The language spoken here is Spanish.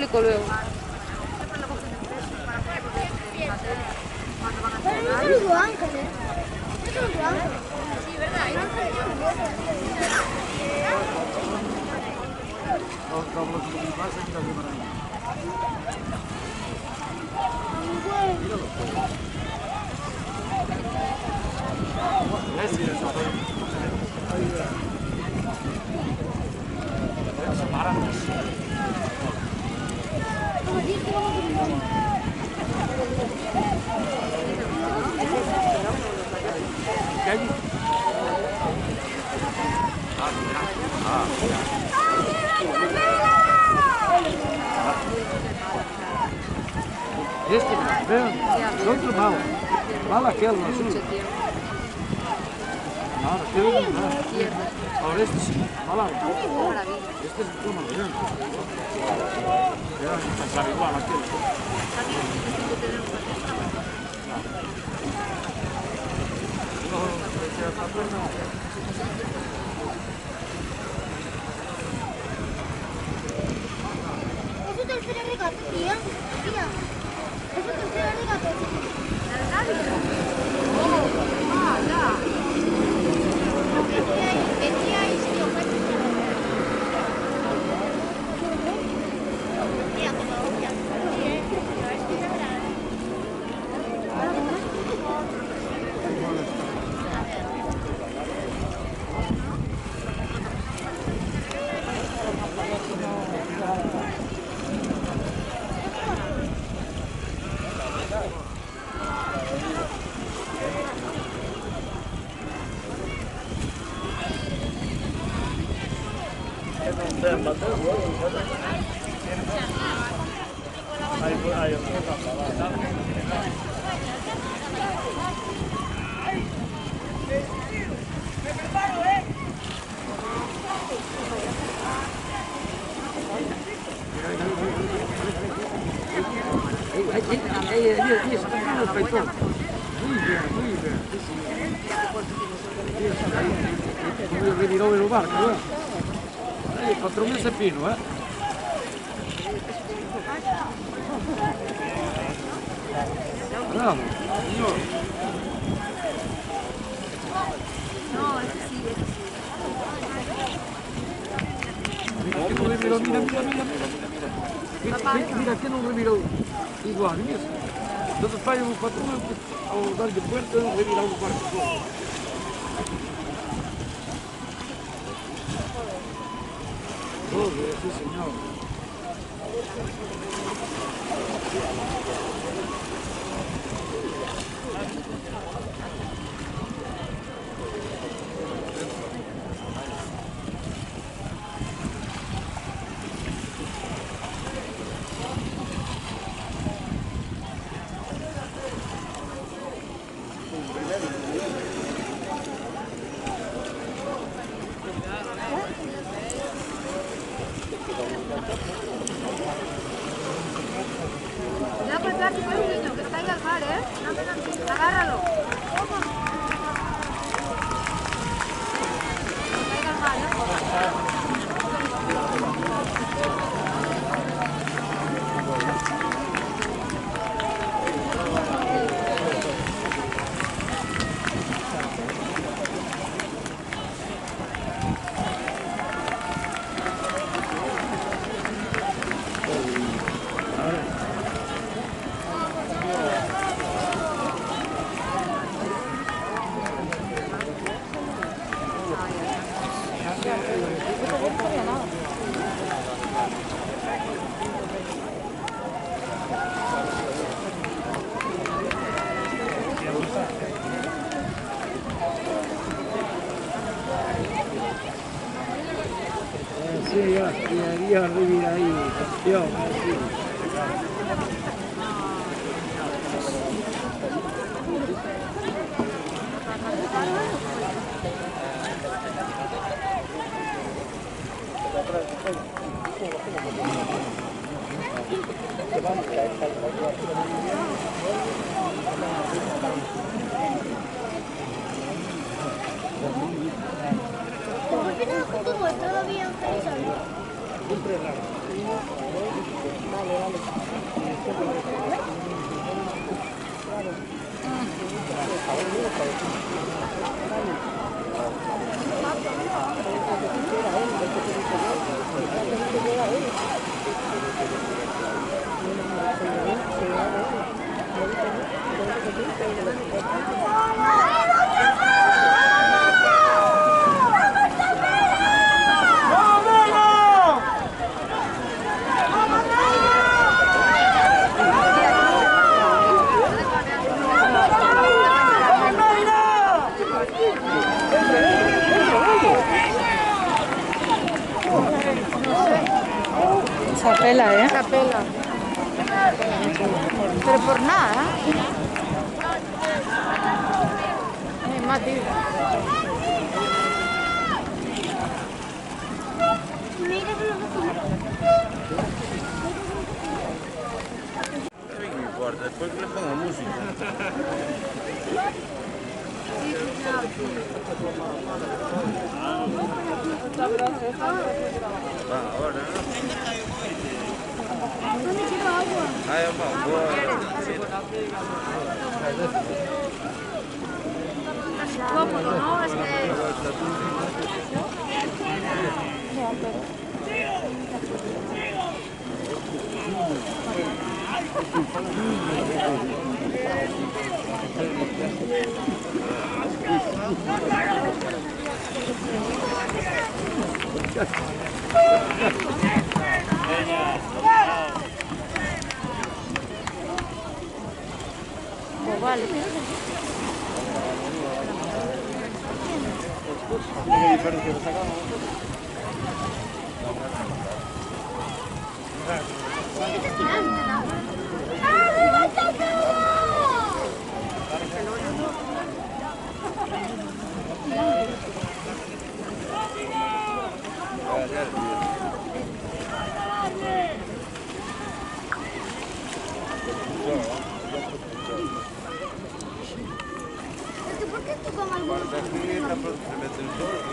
explico luego. Pero no son ángeles. No son ángeles. Sí, ¿verdad? Este, vean, outro mal. Mal aquele azul. Ahora, aquele não. Ahora este sí. Mal. Este es como bien. Vean, pensar igual aquele. Eso te refieres a regato, tía. Tía. Eso te refieres a regato. Come vedi dove lo barco, eh? 4 mesi è pieno, eh? Bravo, signore. No, ese sí, ese sí. Mira, che non le miro, mira. Mira che non le miro uguali, mira. Entonces fai un patrullo o dargli puerto e non le mira un barco. Oh, sí, señor. Ya por el plástico es un niño, que se caiga al mar, ¿eh? Agárralo. Que caiga al mar, ¿eh? Sí, ya arriba ahí, campeón, sí. ¿Por qué no contigo todavía en Jerezal? Siempre raro. Esa pela, ¿eh? Esa pela. Pero por nada. Es más, tío. No importa, después que le pongo música. Va, ahora, ¿no? ¿Dónde quiero agua? Ahí vamos, Es cómodo, ¿no? Es que... Pues vale. ¿Por qué tú con algo? Guarda qui, se mette il sole,